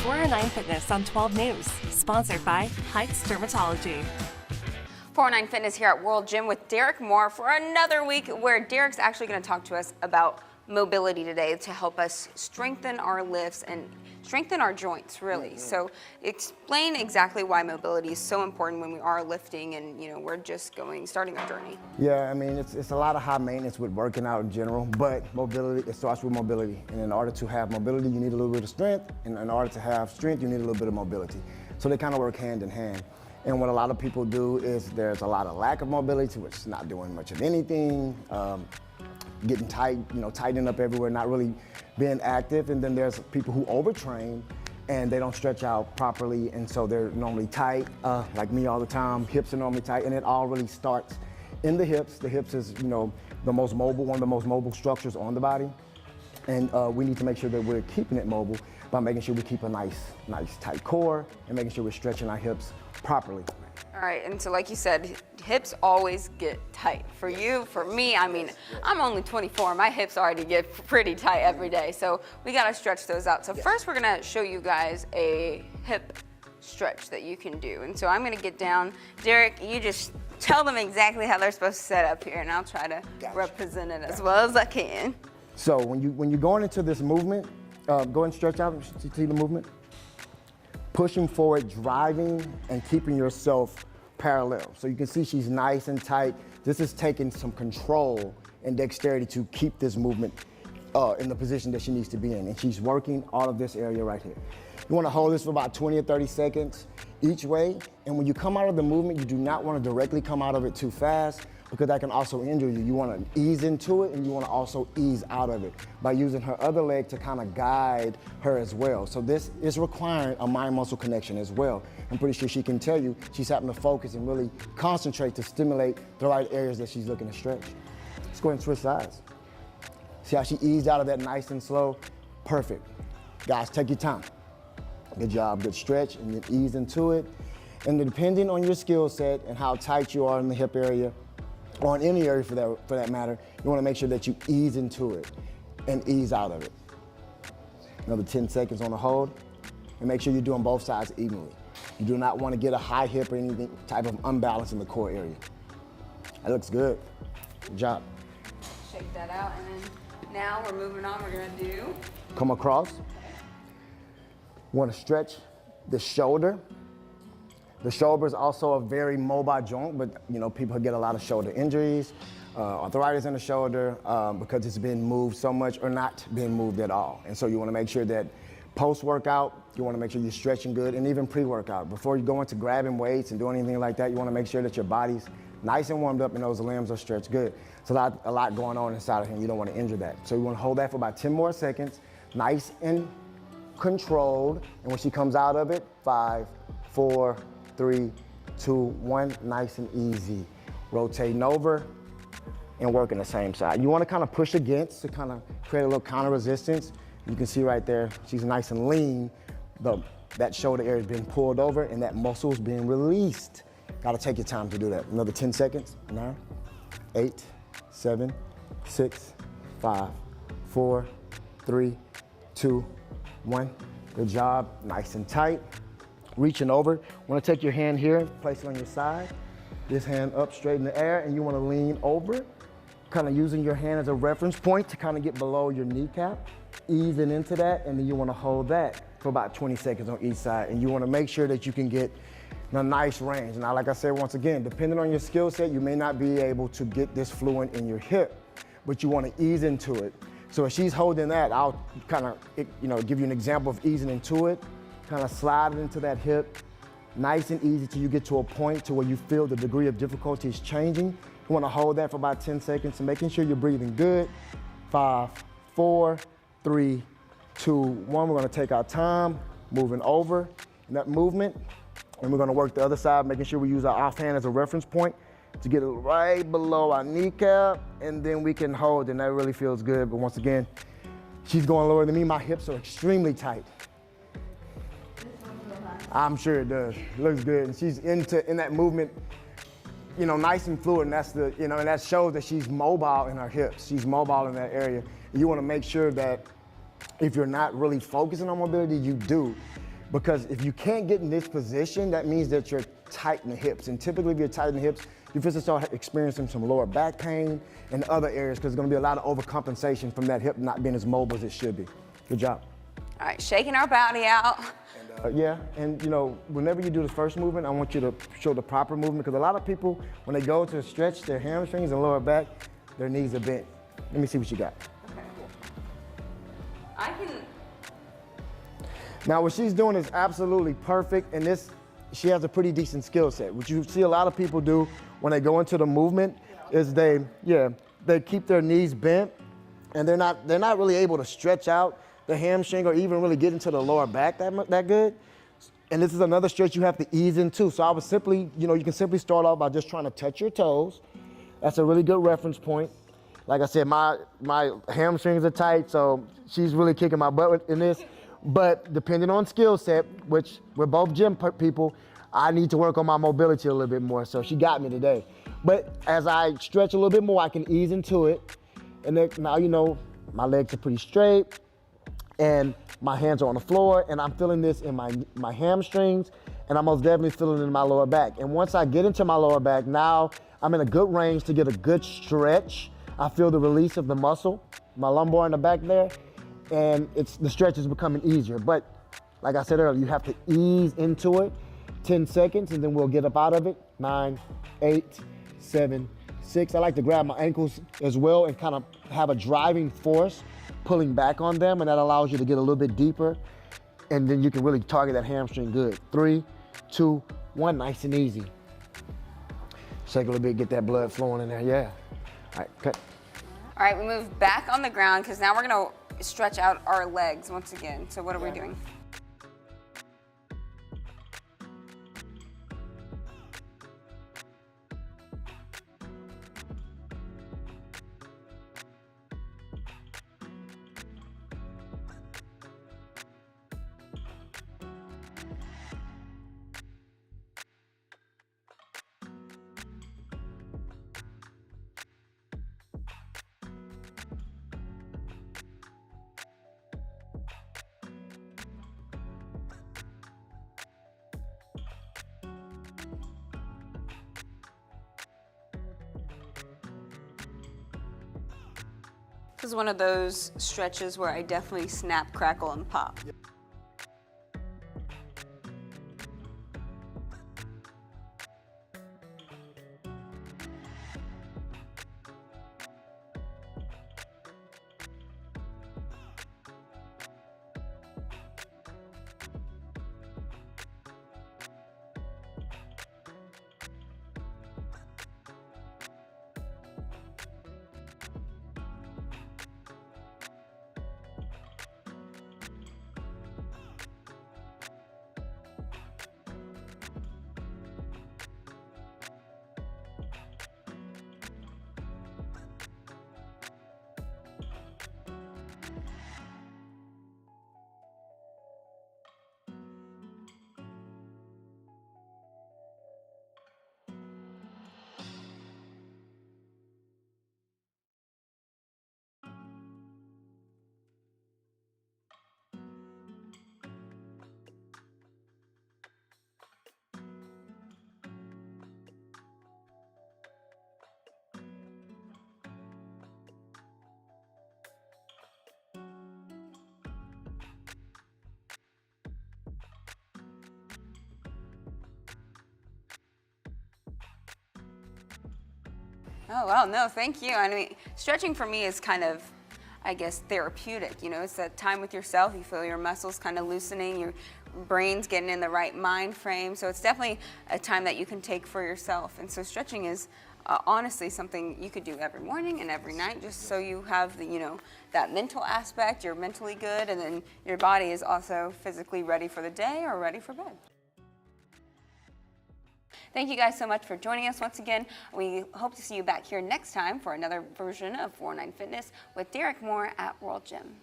409 Fitness on 12 News, sponsored by Heights Dermatology. 409 Fitness here at World Gym with Derek Moore for another week where Derek's actually going to talk to us about mobility today to help us strengthen our lifts and strengthen our joints, really. So explain exactly why mobility is so important when we are lifting and, you know, we're just starting our journey. Yeah, I mean, it's a lot of high maintenance with working out in general, but mobility, it starts with mobility. And in order to have mobility, you need a little bit of strength. And in order to have strength, you need a little bit of mobility. So they kind of work hand in hand. And what a lot of people do is there's a lot of lack of mobility, which is not doing much of anything, getting tight, tightening up everywhere, not really being active. And then there's people who overtrain and they don't stretch out properly, and so they're normally tight, like me all the time. Hips are normally tight, and it all really starts in the hips. The hips is, the most mobile, one of the most mobile structures on the body. And we need to make sure that we're keeping it mobile by making sure we keep a nice tight core and making sure we're stretching our hips properly. All right, and so like you said, hips always get tight. For you, for me, I mean, I'm only 24. My hips already get pretty tight every day, so we gotta stretch those out. So first we're gonna show you guys a hip stretch that you can do. And so I'm gonna get down. Derek, you just tell them exactly how they're supposed to set up here, and I'll try to represent it as well as I can. So when you're going into this movement, go ahead and stretch out, see the movement? Pushing forward, driving, and keeping yourself parallel. So you can see she's nice and tight. This is taking some control and dexterity to keep this movement in the position that she needs to be in. And she's working all of this area right here. You wanna hold this for about 20 or 30 seconds each way. And when you come out of the movement, you do not wanna directly come out of it too fast, because that can also injure you. You wanna ease into it, and you wanna also ease out of it by using her other leg to kind of guide her as well. So this is requiring a mind-muscle connection as well. I'm pretty sure she can tell you she's having to focus and really concentrate to stimulate the right areas that she's looking to stretch. Let's go ahead and switch sides. See how she eased out of that nice and slow? Perfect. Guys, take your time. Good job, good stretch, and then ease into it. And depending on your skill set and how tight you are in the hip area, or in any area for that matter, you wanna make sure that you ease into it and ease out of it. Another 10 seconds on the hold, and make sure you're doing both sides evenly. You do not wanna get a high hip or anything type of unbalance in the core area. That looks good. Good job. Shake that out, and then now we're moving on. We're gonna do. Come across. Wanna stretch the shoulder. The shoulder is also a very mobile joint, but people get a lot of shoulder injuries, arthritis in the shoulder because it's been moved so much or not being moved at all. And so you wanna make sure that post-workout, you wanna make sure you're stretching good, and even pre-workout. Before you go into grabbing weights and doing anything like that, you wanna make sure that your body's nice and warmed up and those limbs are stretched good. It's a lot going on inside of him. You don't wanna injure that. So you wanna hold that for about 10 more seconds, nice and controlled. And when she comes out of it, 5, 4, 3, 2, 1, nice and easy. Rotating over and working the same side. You wanna kind of push against to kind of create a little counter resistance. You can see right there, she's nice and lean. That shoulder area is being pulled over and that muscle is being released. Gotta take your time to do that. Another 10 seconds. 9, 8, 7, 6, 5, 4, 3, 2, 1. Good job, nice and tight. Reaching over, you wanna take your hand here, place it on your side. This hand up straight in the air, and you wanna lean over, kind of using your hand as a reference point to kind of get below your kneecap, easing into that, and then you wanna hold that for about 20 seconds on each side. And you wanna make sure that you can get a nice range. Now, like I said, once again, depending on your skill set, you may not be able to get this fluent in your hip, but you wanna ease into it. So if she's holding that, I'll kind of, give you an example of easing into it. Kind of slide it into that hip, nice and easy till you get to a point to where you feel the degree of difficulty is changing. You wanna hold that for about 10 seconds and making sure you're breathing good. 5, 4, 3, 2, 1. We're gonna take our time, moving over in that movement, and we're gonna work the other side, making sure we use our offhand as a reference point to get it right below our kneecap, and then we can hold, and that really feels good. But once again, she's going lower than me. My hips are extremely tight. I'm sure it does. It looks good. And she's in that movement, nice and fluid. And that's and that shows that she's mobile in her hips. She's mobile in that area. And you want to make sure that if you're not really focusing on mobility, you do. Because if you can't get in this position, that means that you're tight in the hips. And typically if you're tight in the hips, you first start experiencing some lower back pain and other areas because there's gonna be a lot of overcompensation from that hip not being as mobile as it should be. Good job. All right, shaking our body out. Yeah, and you know, whenever you do the first movement, I want you to show the proper movement because a lot of people, when they go to stretch their hamstrings and lower back, their knees are bent. Let me see what you got. Okay. I can. Now what she's doing is absolutely perfect, and she has a pretty decent skill set. What you see a lot of people do when they go into the movement is they keep their knees bent, and they're not really able to stretch out the hamstring or even really get into the lower back that good. And this is another stretch you have to ease into. So I would simply, you can simply start off by just trying to touch your toes. That's a really good reference point. Like I said, my hamstrings are tight, so she's really kicking my butt in this. But depending on skill set, which we're both gym people, I need to work on my mobility a little bit more. So she got me today. But as I stretch a little bit more, I can ease into it. And then now, my legs are pretty straight and my hands are on the floor, and I'm feeling this in my hamstrings, and I'm most definitely feeling it in my lower back. And once I get into my lower back, now I'm in a good range to get a good stretch. I feel the release of the muscle, my lumbar in the back there, and the stretch is becoming easier. But like I said earlier, you have to ease into it, 10 seconds, and then we'll get up out of it. 9, 8, 7, 6. I like to grab my ankles as well and kind of have a driving force pulling back on them, and that allows you to get a little bit deeper, and then you can really target that hamstring good. 3, 2, 1, nice and easy. Shake a little bit, get that blood flowing in there, yeah. All right, cut. All right, we move back on the ground because now we're gonna stretch out our legs once again. So what are we doing? This is one of those stretches where I definitely snap, crackle, and pop. Oh, well, no, thank you. I mean, stretching for me is kind of, I guess, therapeutic. It's that time with yourself. You feel your muscles kind of loosening, your brain's getting in the right mind frame. So it's definitely a time that you can take for yourself. And so stretching is honestly something you could do every morning and every night, just so you have the, that mental aspect, you're mentally good, and then your body is also physically ready for the day or ready for bed. Thank you guys so much for joining us once again. We hope to see you back here next time for another version of 409 Fitness with Derek Moore at World Gym.